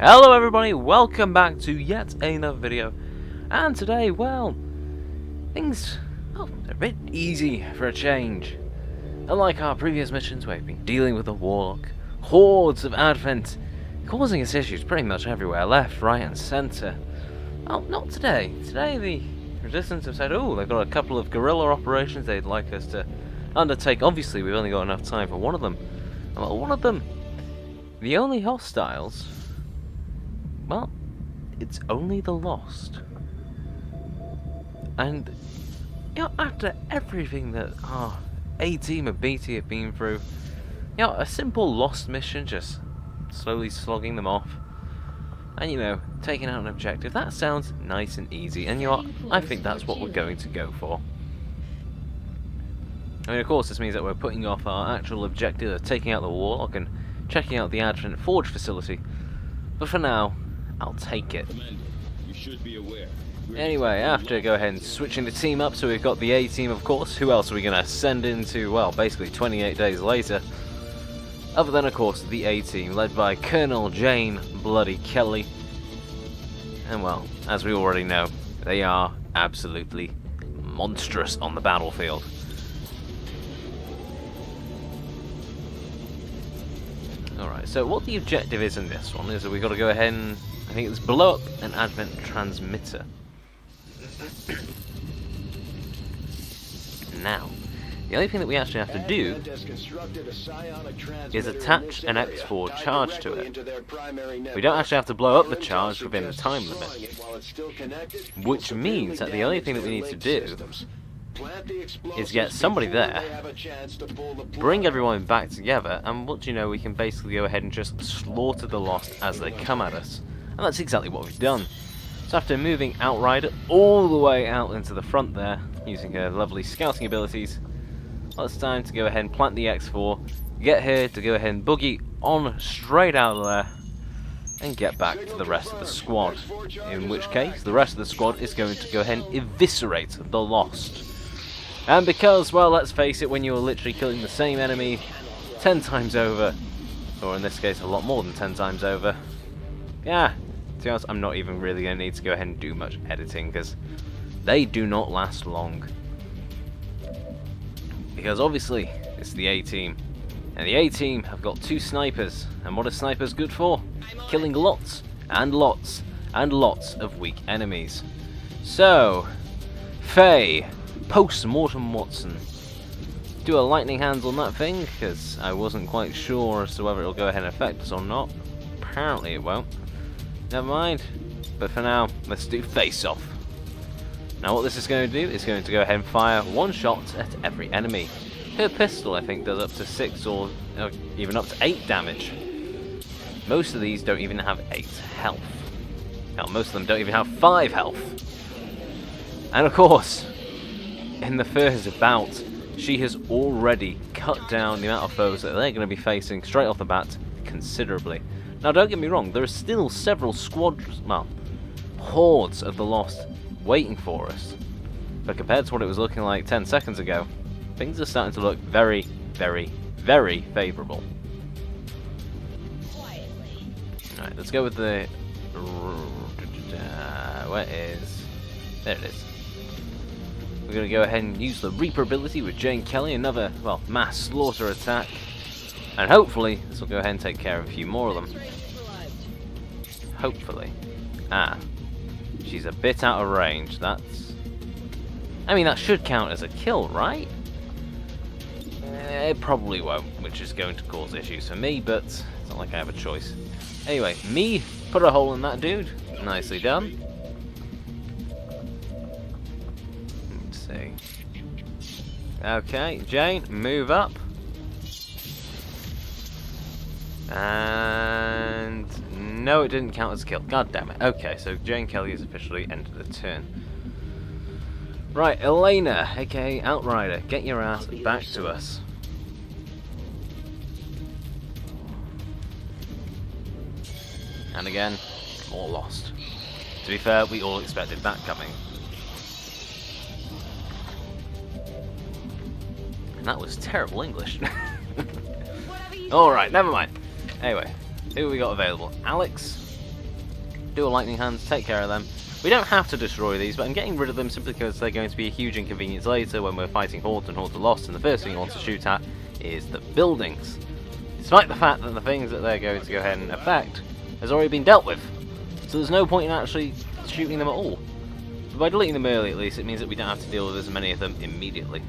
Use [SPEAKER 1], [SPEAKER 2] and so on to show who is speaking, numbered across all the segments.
[SPEAKER 1] Hello everybody, welcome back to yet another video. And today, well, things are a bit easy for a change. Unlike our previous missions where we've been dealing with the warlock, hordes of Advent, causing us issues pretty much everywhere, left, right and centre. Well, not today. Today the Resistance have said, oh, they've got a couple of guerrilla operations they'd like us to undertake. Obviously, we've only got enough time for one of them. Well, one of them, the only hostiles, well, it's only the Lost. And, you know, after everything that our A-team and B-team have been through, you know, a simple Lost mission, just slowly slogging them off, and, you know, taking out an objective, that sounds nice and easy, and you know what, I think that's what we're going to go for. I mean, of course, this means that we're putting off our actual objective of taking out the warlock and checking out the Advent Forge facility, but for now, I'll take it.
[SPEAKER 2] You should be aware.
[SPEAKER 1] Anyway, after go ahead and switching the team up, so we've got the A-team, of course. Who else are we going to send into, well, basically 28 days later? Other than, of course, the A-team, led by Colonel Jane Bloody Kelly. And, well, as we already know, they are absolutely monstrous on the battlefield. Alright, so what the objective is in this one is that we've got to go ahead and, I think it's blow up an Advent transmitter. Now, the only thing that we actually have to do is attach an X4 charge to it. We don't actually have to blow up the charge within the time limit. Which means that the only thing that we need to do is get somebody there, bring everyone back together, and what do you know, we can basically go ahead and just slaughter the Lost as they come at us. And that's exactly what we've done. So after moving Outrider all the way out into the front there, using her lovely scouting abilities, well, it's time to go ahead and plant the X4, get her to go ahead and boogie on straight out of there, and get back to the rest of the squad. In which case, the rest of the squad is going to go ahead and eviscerate the Lost. And because, well, let's face it, when you're literally killing the same enemy 10 times over, or in this case a lot more than 10 times over, yeah, to be honest, I'm not even really going to need to go ahead and do much editing, because they do not last long. Because obviously, it's the A-team, and the A-team have got 2 snipers, and what are snipers good for? Killing lots, and lots, and lots of weak enemies. So, Faye, Post-mortem Watson. Do a lightning hands on that thing, because I wasn't quite sure as to whether it'll go ahead and affect us or not. Apparently it won't. Never mind. But for now, let's do face-off. Now what this is going to do is going to go ahead and fire 1 shot at every enemy. Her pistol, I think, does up to 6 or even up to 8 damage. Most of these don't even have 8 health. Now, most of them don't even have 5 health. And of course, in the first bout, she has already cut down the amount of foes that they're going to be facing straight off the bat considerably. Now, don't get me wrong, there are still several squads, well, hordes of the Lost waiting for us. But compared to what it was looking like 10 seconds ago, things are starting to look very, very, very favourable. Alright, let's go with the... where is... There it is. We're going to go ahead and use the Reaper ability with Jane Kelly, another, well, mass slaughter attack. And hopefully, this will go ahead and take care of a few more of them. Hopefully. Ah. She's a bit out of range, that's... I mean, that should count as a kill, right? It probably won't, which is going to cause issues for me, but it's not like I have a choice. Anyway, me, put a hole in that dude. Nicely done. Okay, Jane, move up. And no, it didn't count as a kill. God damn it. Okay, so Jane Kelly has officially entered the turn. Right, Elena, aka Outrider, get your ass back to us. And again, more Lost. To be fair, we all expected that coming. And that was terrible English. Alright, never mind. Anyway, who we got available? Alex, do a lightning hand, take care of them. We don't have to destroy these, but I'm getting rid of them simply because they're going to be a huge inconvenience later when we're fighting hordes and hordes are lost, and the first thing you want to shoot at is the buildings. Despite the fact that the things that they're going to go ahead and affect has already been dealt with. So there's no point in actually shooting them at all. But by deleting them early at least, it means that we don't have to deal with as many of them immediately.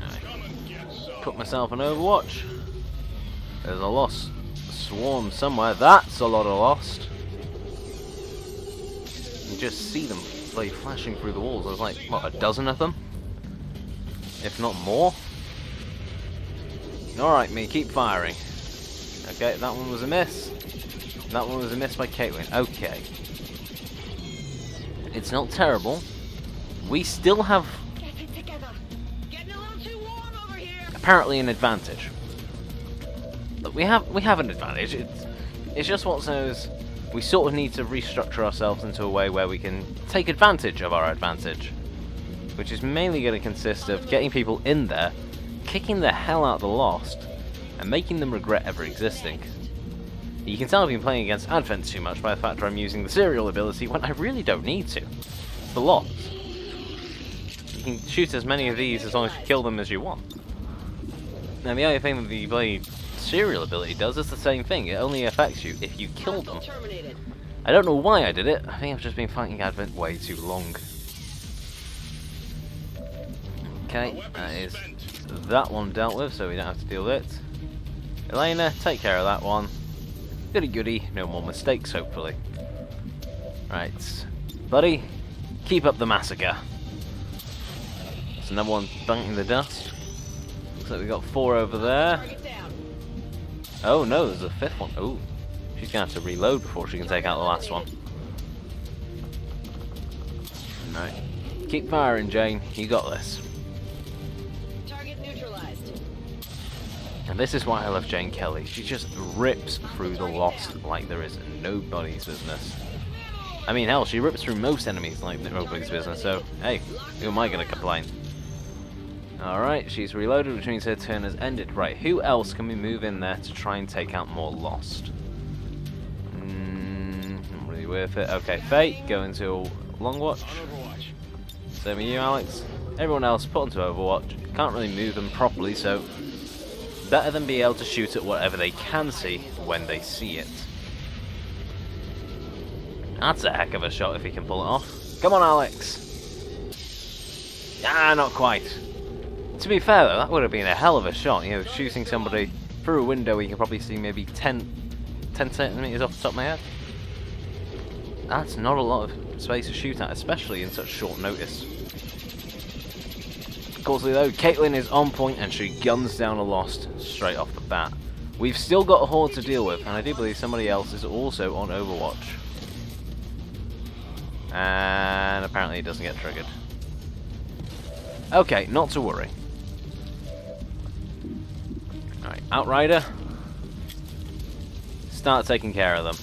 [SPEAKER 1] Right. Put myself on Overwatch. There's a lost swarm somewhere. That's a lot of lost. You just see them like flashing through the walls. There's like, what, a dozen of them? If not more? Alright, me, keep firing. Okay, that one was a miss. That one was a miss by Caitlin. Okay. It's not terrible. We still have apparently an advantage. Look, we have an advantage. It's just what's known as we sort of need to restructure ourselves into a way where we can take advantage of our advantage, which is mainly going to consist of getting people in there, kicking the hell out of the lost, and making them regret ever existing. You can tell I've been playing against Advent too much by the fact that I'm using the serial ability when I really don't need to. It's the lost. You can shoot as many of these as long as you kill them as you want. Now the only thing that the Blade serial ability does is the same thing. It only affects you if you kill them. I don't know why I did it. I think I've just been fighting Advent way too long. Okay, that is that one dealt with, so we don't have to deal with it. Elena, take care of that one. Goody goody, no more mistakes, hopefully. Right, buddy, keep up the massacre. There's another one banging the dust. Looks like we got 4 over there. Oh no, there's a 5th one. Oh, she's gonna have to reload before she can take out the last one. Right, keep firing, Jane. You got this.
[SPEAKER 3] Target neutralized.
[SPEAKER 1] And this is why I love Jane Kelly. She just rips through the lost like there is nobody's business. I mean, hell, she rips through most enemies like nobody's business, so, hey, who am I going to complain? Alright, she's reloaded, which means her turn has ended. Right, who else can we move in there to try and take out more lost? Not really worth it. Okay, Fate, go into Long Watch. Same with you, Alex. Everyone else, put onto Overwatch. Can't really move them properly, so better than be able to shoot at whatever they can see when they see it. That's a heck of a shot if he can pull it off. Come on, Alex! Ah, not quite. To be fair though, that would have been a hell of a shot, you know, shooting somebody through a window where you can probably see maybe 10 centimeters off the top of my head. That's not a lot of space to shoot at, especially in such short notice. Of course though, Caitlin is on point and she guns down a lost straight off the bat. We've still got a horde to deal with, and I do believe somebody else is also on Overwatch. And apparently it doesn't get triggered. Okay, not to worry. Alright, Outrider. Start taking care of them.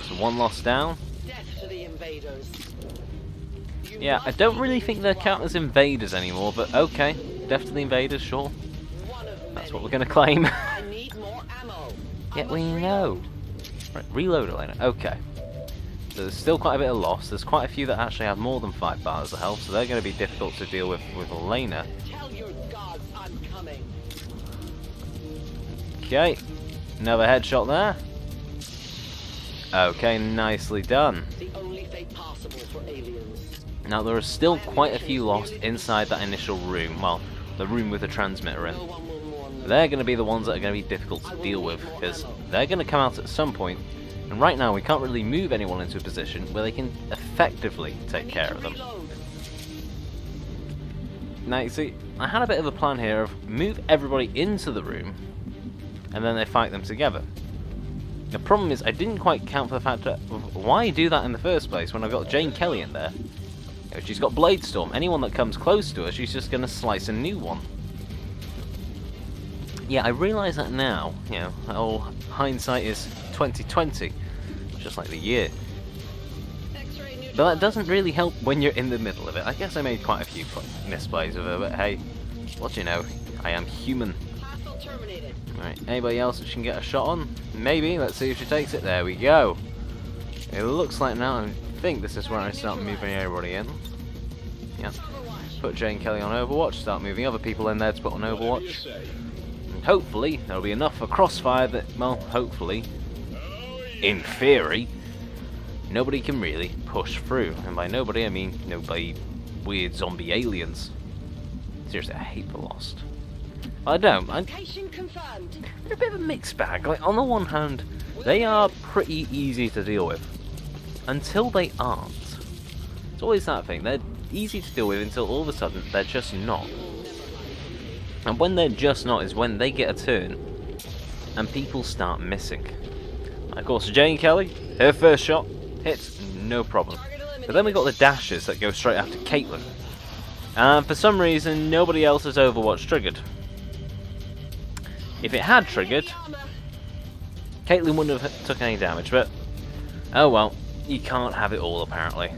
[SPEAKER 1] So 1 lost down.
[SPEAKER 3] Death to the invaders.
[SPEAKER 1] Yeah, I don't really think they're counted as invaders anymore, but okay. Death to the invaders, sure. That's what we're going to claim.
[SPEAKER 3] I need more ammo.
[SPEAKER 1] Yeah, we know. Right, reload Elena. Okay. So there's still quite a bit of loss. There's quite a few that actually have more than 5 bars of health, so they're going to be difficult to deal with Elena.
[SPEAKER 3] Tell your gods I'm coming.
[SPEAKER 1] Okay, another headshot there. Okay, nicely done.
[SPEAKER 3] The only fate possible for aliens.
[SPEAKER 1] Now there are still quite a few lost inside that initial room. Well, the room with the transmitter in.
[SPEAKER 3] No one will mourn me.
[SPEAKER 1] They're going to be the ones that are going to be difficult to deal with, because they're going to come out at some point. And right now we can't really move anyone into a position where they can effectively take care of them. Now you see, I had a bit of a plan here of move everybody into the room and then they fight them together. The problem is I didn't quite count for the fact that why do that in the first place when I've got Jane Kelly in there? You know, she's got Blade Storm. Anyone that comes close to her, she's just going to slice a new one. Yeah, I realise that now. You know, oh, hindsight is 2020, just like the year. But that doesn't really help when you're in the middle of it. I guess I made quite a few misplays of her, but hey, what do you know? I am human.
[SPEAKER 3] terminated.
[SPEAKER 1] Right, anybody else that she can get a shot on? Maybe. Let's see if she takes it. There we go. It looks like now, I think this is where I start moving everybody in. Yeah. Put Jane Kelly on Overwatch, start moving other people in there to put on Overwatch. And hopefully, there'll be enough for Crossfire that, well, hopefully, in theory, nobody can really push through. And by nobody, I mean nobody weird zombie aliens. Seriously, I hate the Lost. I don't.
[SPEAKER 3] Location confirmed.
[SPEAKER 1] They're a bit of a mixed bag. Like, on the one hand, they are pretty easy to deal with. Until they aren't. It's always that thing. They're easy to deal with until all of a sudden they're just not. And when they're just not is when they get a turn and people start missing. Of course, Jane Kelly, her first shot hits, no problem. But then we got the dashes that go straight after Caitlyn. And for some reason, nobody else has Overwatch triggered. If it had triggered, Caitlyn wouldn't have took any damage, but oh well, you can't have it all apparently.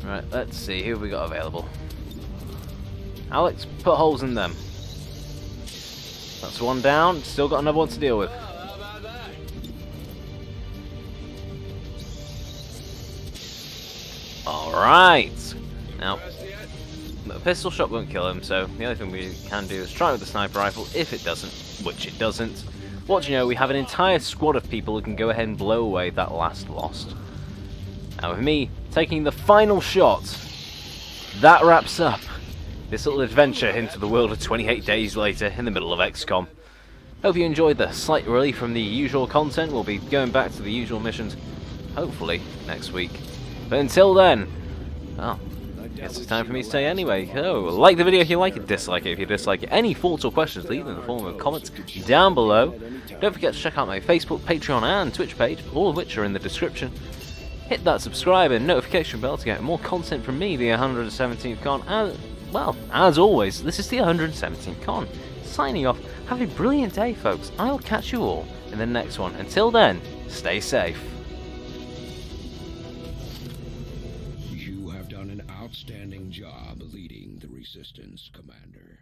[SPEAKER 1] Right, let's see, who have we got available? Alex, put holes in them. That's one down, still got another one to deal with. Alright! Now, the pistol shot won't kill him, so the only thing we can do is try with the sniper rifle. If it doesn't, which it doesn't, what do you know, we have an entire squad of people who can go ahead and blow away that last Lost. Now with me taking the final shot, that wraps up this little adventure into the world of 28 days later in the middle of XCOM. Hope you enjoyed the slight relief from the usual content. We'll be going back to the usual missions, hopefully, next week. But until then, well, I guess it's time for me to say anyway. So, like the video if you like it, dislike it if you dislike it. Any thoughts or questions, leave them in the form of comments down below. Don't forget to check out my Facebook, Patreon and Twitch page, all of which are in the description. Hit that subscribe and notification bell to get more content from me, the 117th Con. And, well, as always, this is the 117th Con. Signing off, have a brilliant day, folks. I'll catch you all in the next one. Until then, stay safe.
[SPEAKER 2] You have done an outstanding job leading the Resistance, Commander.